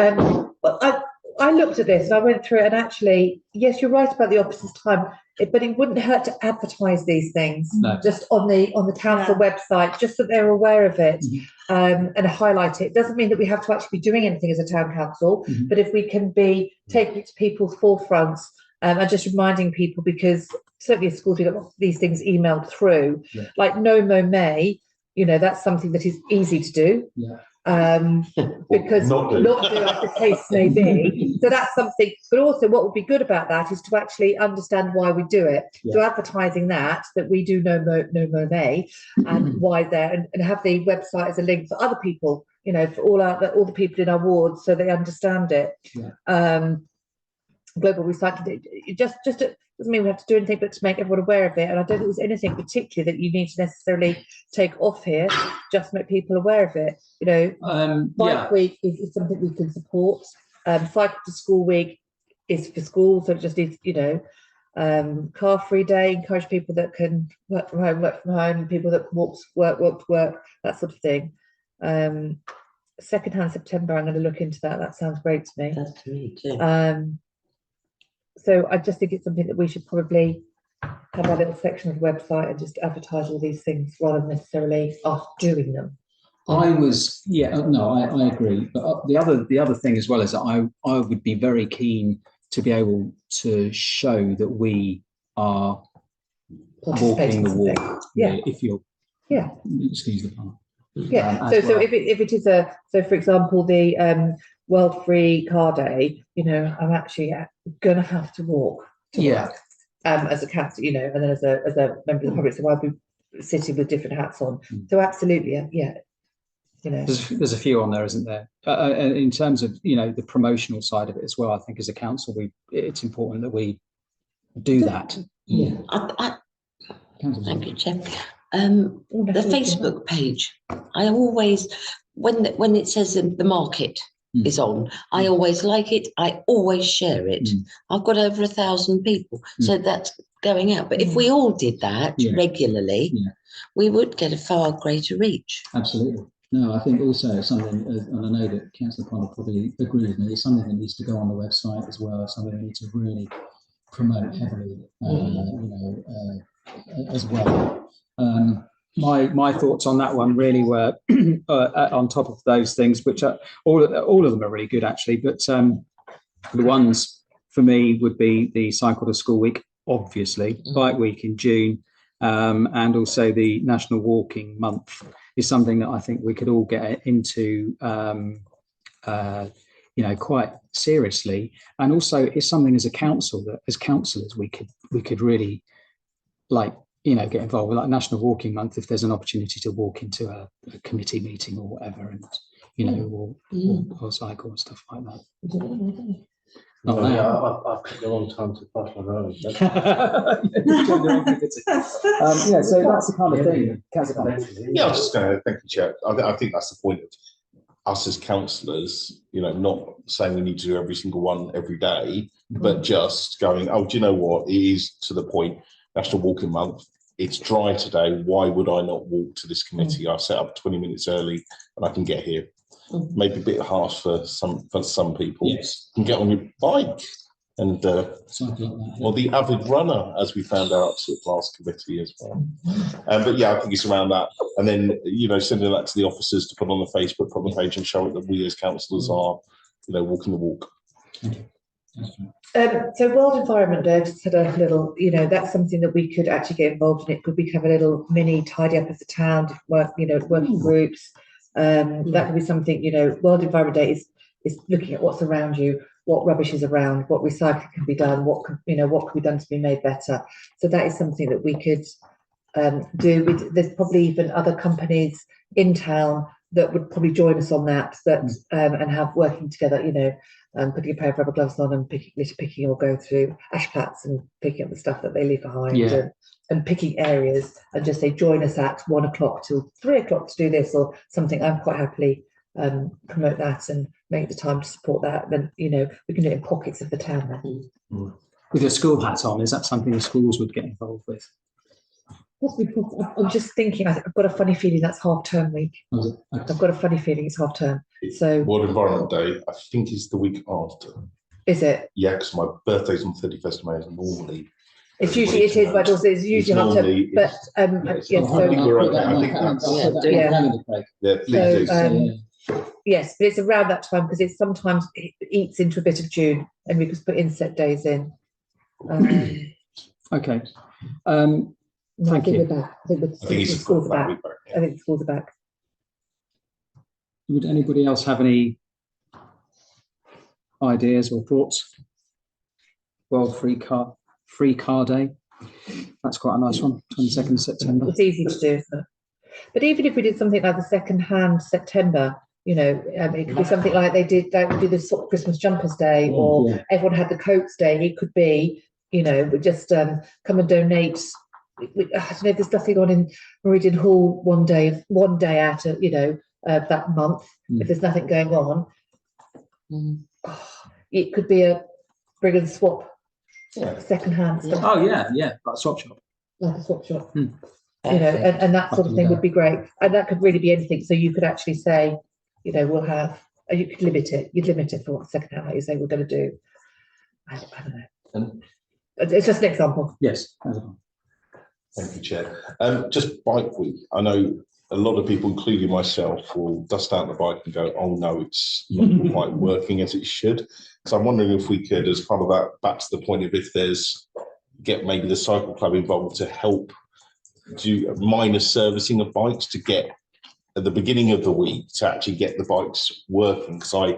I looked at this and I went through it, and actually, yes, you're right about the officer's time, but it wouldn't hurt to advertise these things just on the council website, just so they're aware of it, and highlight it. It doesn't mean that we have to actually be doing anything as a town council, but if we can be taking it to people's forefronts and just reminding people, because certainly at schools we get these things emailed through, like No Mow May, that's something that is easy to do. Because not do as the case may be. So that's something, but also what would be good about that is to actually understand why we do it. So advertising that we do No Mow May and why there, and have the website as a link for other people, for all the people in our wards, so they understand it. Global recycling, it just doesn't mean we have to do anything but to make everyone aware of it. And I don't think there's anything particularly that you need to necessarily take off here, just make people aware of it. Bike week is something we can support. Cycle to School week is for school, so it just needs, car free day, encourage people that can work from home, people that walk to work, that sort of thing. Second-hand September, I'm going to look into that. That sounds great to me. That's to me too. So I just think it's something that we should probably have a little section of the website and just advertise all these things rather than necessarily us doing them. I agree. But the other thing as well is that I would be very keen to be able to show that we are walking the walk. If you're excuse the pun. So if it is for example, the World Free Car Day, I'm actually going to have to walk to work as a cat, and then as a member of the public, so I'll be sitting with different hats on. So absolutely, There's a few on there, isn't there? And in terms of the promotional side of it as well, I think as a council, it's important that we do that. Thank you, Chair. The Facebook page, I always, when it says the market is on, I always like it, I always share it. I've got over 1,000 people, so that's going out. But if we all did that regularly, we would get a far greater reach. Absolutely. No, I think also it's something, and I know that Councillor Potter probably agree with me, it's something that needs to go on the website as well, something we need to really promote heavily, as well. My thoughts on that one really were on top of those things, which are all of them are really good actually. But the ones for me would be the Cycle to School week, obviously, Bike week in June, and also the National Walking Month is something that I think we could all get into, quite seriously. And also it's something as a council that as councillors we could really get involved with, like National Walking Month, if there's an opportunity to walk into a committee meeting or whatever, and or cycle and stuff like that. I've took a long time to pass my road. So that's the kind of thing. Yeah, I was just going to thank you, Chair. I think that's the point of us as councillors, not saying we need to do every single one every day, but just going, do you know what? It is to the point, National Walking Month. it's dry today. Why would I not walk to this committee? I set up 20 minutes early and I can get here. Maybe a bit harsh for some people. Yes. You can get on your bike and Something like that. or the avid runner, as we found out at last committee as well. But yeah, I think it's around that. And then, you know, sending that to the officers to put on the Facebook page and show it that we as councillors are, you know, walking the walk. So World Environment Day, I just had a little, you know, that's something that we could actually get involved in. It could we have a little mini tidy up of the town, work, you know, working groups. That could be something, you know, World Environment Day is looking at what's around you, what rubbish is around, what recycling can be done, what can be done to be made better. So that is something that we could do. There's probably even other companies in town that would probably join us on that, and have working together, you know, putting a pair of rubber gloves on and litter picking, or go through ash plats and picking up the stuff that they leave behind, and picking areas, and just say join us at 1 o'clock till 3 o'clock to do this or something. I'm quite happily promote that and make the time to support that. Then, you know, we can do it in pockets of the town then. With your school hat on, is that something the schools would get involved with? I'm just thinking, I've got a funny feeling that's half term week. Okay. I've got a funny feeling it's half term. So World Environment Day, I think, is the week after. Is it? Yeah, because my birthday's on 31st of May, and normally. It's usually, it is, but also it's usually half term. But yes, I think we're okay. I think yes, but it's around that time because it's sometimes it eats into a bit of June, and we could put inset days in. Okay. Thank you. I think it's the schools are back. I think the schools are back. Would anybody else have any ideas or thoughts? World Free Car Day. That's quite a nice one. 22nd of September. It's easy to do, isn't it? But even if we did something like the second-hand September, you know, it could be something like they did the sort of Christmas Jumpers Day, or everyone had the coats day. It could be, you know, just come and donate. I don't know if there's nothing on in Meridian Hall one day out of, you know, that month. If there's nothing going on, it could be a bring and swap, second-hand stuff. Oh yeah, like a swap shop. Like a swap shop. You know, and that sort of thing would be great. And that could really be anything. So you could actually say, you know, we'll have, you could limit it. You'd limit it for what second-hand, like you say, we're going to do. I don't know. It's just an example. Yes. Thank you, Chair. Just Bike Week. I know a lot of people, including myself, will dust out the bike and go, oh no, it's not quite working as it should. So I'm wondering if we could, as part of that, back to the point of if there's, get maybe the cycle club involved to help do minor servicing of bikes to get at the beginning of the week to actually get the bikes working. Because I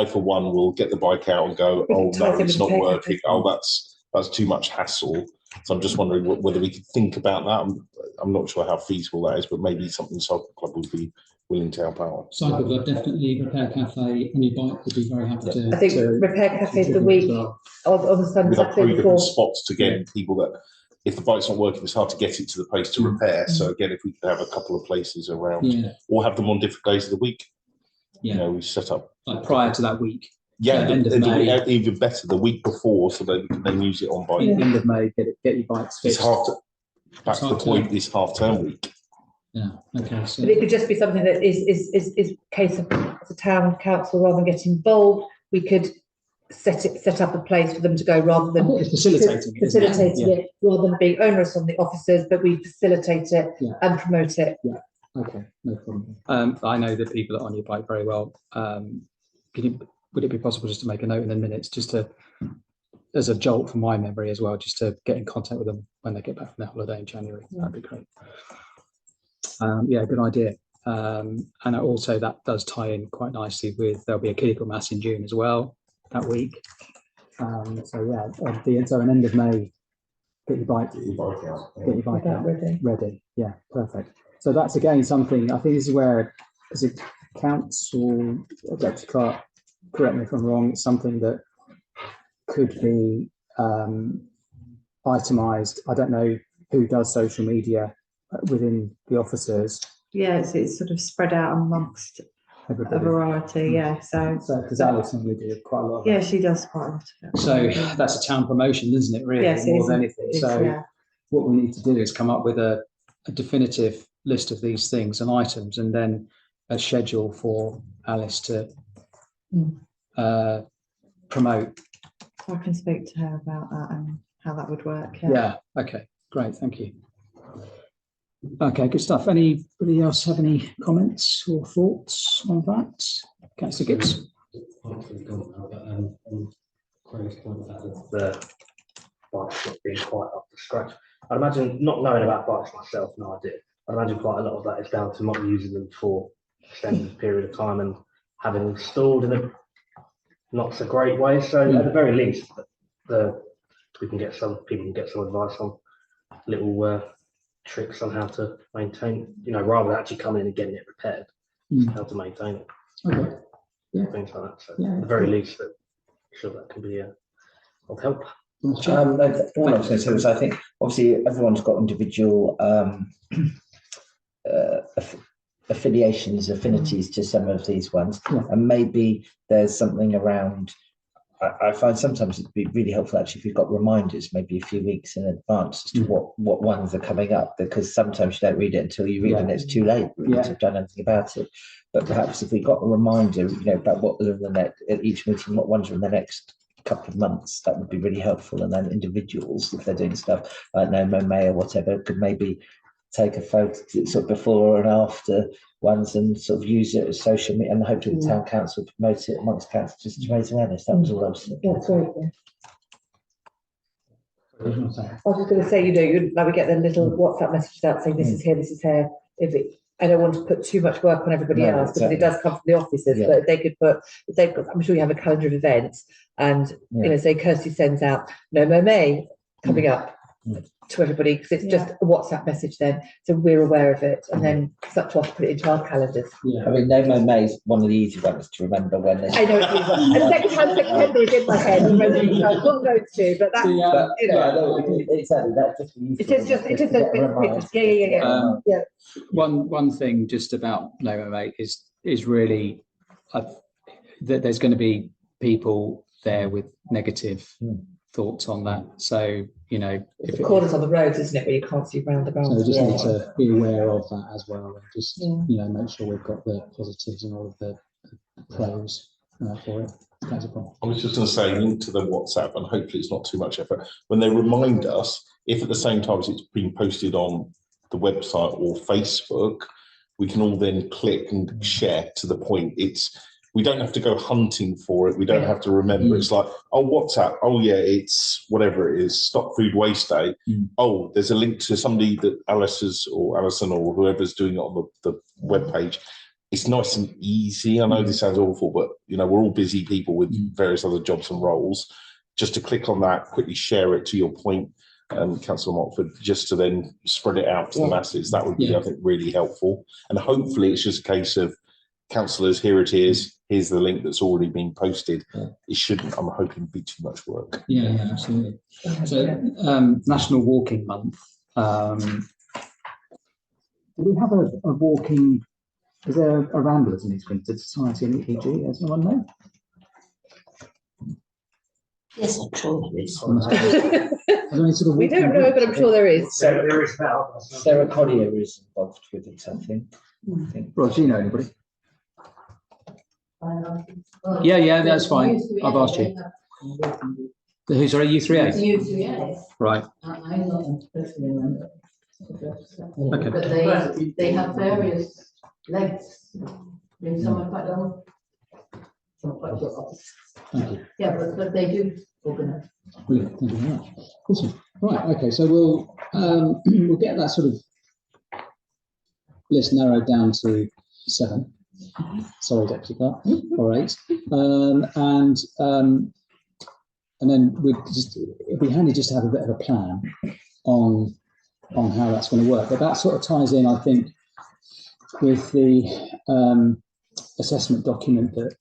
for one will get the bike out and go, oh no, it's not working. Oh, that's too much hassle. So I'm just wondering whether we could think about that. I'm not sure how feasible that is, but maybe something Cycle Club would be willing to help out. Cycle Club, definitely. Repair Cafe, any bike would be very happy to. I think Repair Cafe is the week on the Sunday. We've got 3 different spots to get people that, if the bike's not working, it's hard to get it to the place to repair. So again, if we could have a couple of places around, or have them on different days of the week, you know, we set up like prior to that week. Yeah, end of May. Even better, the week before, so that we can then use it on bike. End of May, get your bikes fixed. Back to the point, this half-term week. Yeah. Okay. So. But it could just be something that is case of the town council, rather than get involved, we could set up a place for them to go, rather than facilitating it, rather than being onerous on the officers, but we facilitate it and promote it. Yeah. Okay. No problem. I know the people that are on your bike very well. Would it be possible just to make a note in the minutes, just to, as a jolt from my memory as well, just to get in contact with them when they get back from their holiday in January? That'd be great. Good idea. And also that does tie in quite nicely with, there'll be a Kidical Mass in June as well that week. So an end of May, get your bike out. Ready. Yeah, perfect. So that's again something, I think this is where, as it council, Dr. Clark, correct me if I'm wrong, it's something that could be itemised. I don't know who does social media within the officers. Yeah, it's sort of spread out amongst Everybody. a variety. Yeah, so because Alice normally do quite a lot. Yeah, she does quite a lot of it. So that's a town promotion, isn't it? Really, yes, more than anything. So what we need to do is come up with a definitive list of these things and items, and then a schedule for Alice to promote. I can speak to her about that and how that would work. Yeah. Okay. Great. Thank you. Okay. Good stuff. Anybody else have any comments or thoughts on that? Councillor Gibbs. Craig's point about the bikes not being quite up to scratch. I'd imagine, not knowing about bikes myself, no idea. I'd imagine quite a lot of that is down to not using them for an extended period of time and having them installed in a not so great way. So at the very least, people can get some advice on little tricks on how to maintain, rather than actually coming in and getting it repaired, how to maintain it. Okay. Yeah. Things like that. So Yeah. at the very least, sure that can be of help. All I was going to say was, I think obviously everyone's got individual affiliations, affinities to some of these ones, and maybe there's something around. I find sometimes it'd be really helpful actually if you've got reminders, maybe a few weeks in advance as to what ones are coming up, because sometimes you don't read it until you read it and it's too late really to have done anything about it. But perhaps if we got a reminder, about what are in the next at each meeting, what ones are in the next couple of months, that would be really helpful. And then individuals, if they're doing stuff like NoMoMay or whatever, could maybe take a photo sort of before and after ones and sort of use it as social media, and hopefully the town council promote it amongst councils just to raise awareness. That was all I was thinking. That's great. I was just going to say, we get the little WhatsApp messages out saying this is here, this is here. I don't want to put too much work on everybody else, because it does come from the offices, but if they could if they've got, I'm sure you have a calendar of events, and say Kirsty sends out NoMoMay coming up to everybody, because it's just a WhatsApp message then, so we're aware of it, and then it's up to us to put it into our calendars. I mean, NoMoMay is one of the easy ones to remember when they. I know it's easy. And second time September is in my head. I wasn't going to, but that's exactly. That's just it is just a bit. Yeah. One thing just about NoMoMay is really that there's going to be people there with negative thoughts on that. So if corners on the roads, isn't it, where you can't see round the ground. So we just need to be aware of that as well, and just make sure we've got the positives and all of the pros for it. That's a problem. I was just going to say, link to the WhatsApp, and hopefully it's not too much effort. When they remind us, if at the same time as it's being posted on the website or Facebook, we can all then click and share to the point. We don't have to go hunting for it. We don't have to remember. It's like, oh, WhatsApp. Oh, yeah, it's whatever it is. Stop Food Waste Day. Oh, there's a link to somebody that Alison or whoever's doing it on the webpage. It's nice and easy. I know this sounds awful, but we're all busy people with various other jobs and roles. Just to click on that, quickly share it to your point, Councillor Montford, just to then spread it out to the masses. That would be, I think, really helpful. And hopefully it's just a case of, councillors, here it is. Here's the link that's already been posted. It shouldn't, I'm hoping, be too much work. Yeah, absolutely. So, National Walking Month. Do we have a walking? Is there a Ramblers in East Grinstead Society in EG? Does anyone know? Yes, I'm sure there is. We don't know, but I'm sure there is. Sarah Collier is involved with it, I think. Rod, do you know anybody? Yeah, that's fine. I've asked you. Who's sorry, U3A? U3A. Right. I'm not personally a member. Okay. But they have various lengths. Some are quite long. Some are quite short. Thank you. Yeah, but they do organise. Brilliant. Thank you very much. Awesome. Right. Okay. So we'll get that sort of list narrowed down to 7. Sorry, Deputy Clerk, or 8, and then it'd be handy just to have a bit of a plan on how that's going to work. But that sort of ties in, I think, with the assessment document that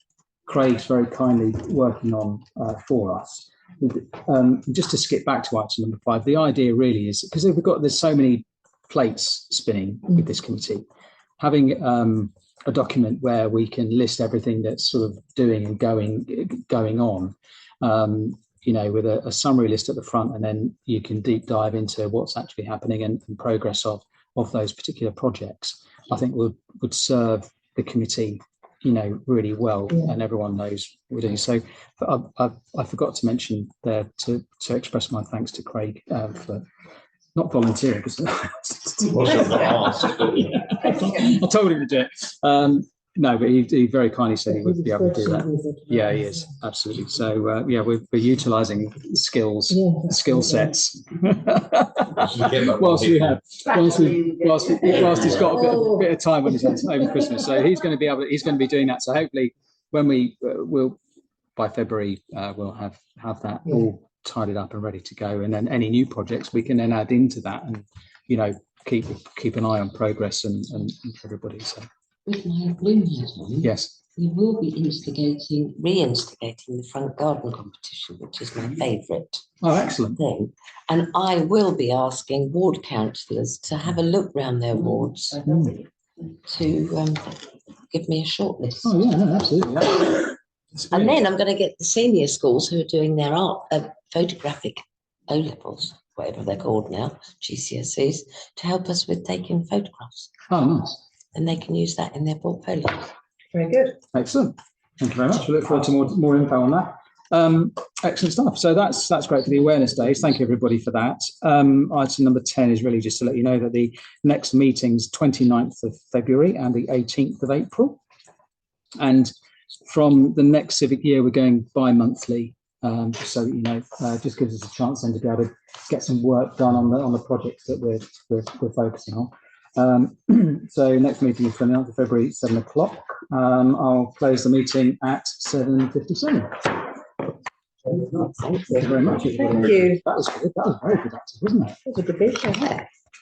Craig's very kindly working on for us. Just to skip back to item number 5, the idea really is, because there's so many plates spinning with this committee, having a document where we can list everything that's sort of doing and going on, you know, with a summary list at the front, and then you can deep dive into what's actually happening and progress of those particular projects, I think would serve the committee, you know, really well, and everyone knows what we're doing. So I forgot to mention there to express my thanks to Craig for not volunteering, because I told him to do it. No, but he very kindly said he would be able to do that. Yeah, he is, absolutely. So yeah, we're utilising skill sets whilst he's got a bit of time on his hands over Christmas. So he's going to be doing that. So hopefully, when we will by February, we'll have that all tidied up and ready to go. And then any new projects we can then add into that, and you know, keep an eye on progress and everybody. So. With my bloom hat on, yes, we will be reinstigating the front garden competition, which is my favourite. Oh, excellent thing. And I will be asking ward councillors to have a look round their wards to give me a short list. Oh yeah, no, absolutely. And then I'm going to get the senior schools who are doing their art photographic O-levels, whatever they're called now, GCSEs, to help us with taking photographs. Oh, nice. And they can use that in their portfolio. Very good. Excellent. Thank you very much. We look forward to more info on that. Excellent stuff. So that's great for the awareness days. Thank you everybody for that. Item number 10 is really just to let you know that the next meeting's 29th of February and the 18th of April. And from the next civic year, we're going bi-monthly. So you know, just gives us a chance then to be able to get some work done on the projects that we're focusing on. So next meeting is 29th of February, 7 o'clock. I'll close the meeting at 7:57. Thank you very much. Thank you. That was good. That was very productive, wasn't it? That was a good bit, wasn't it?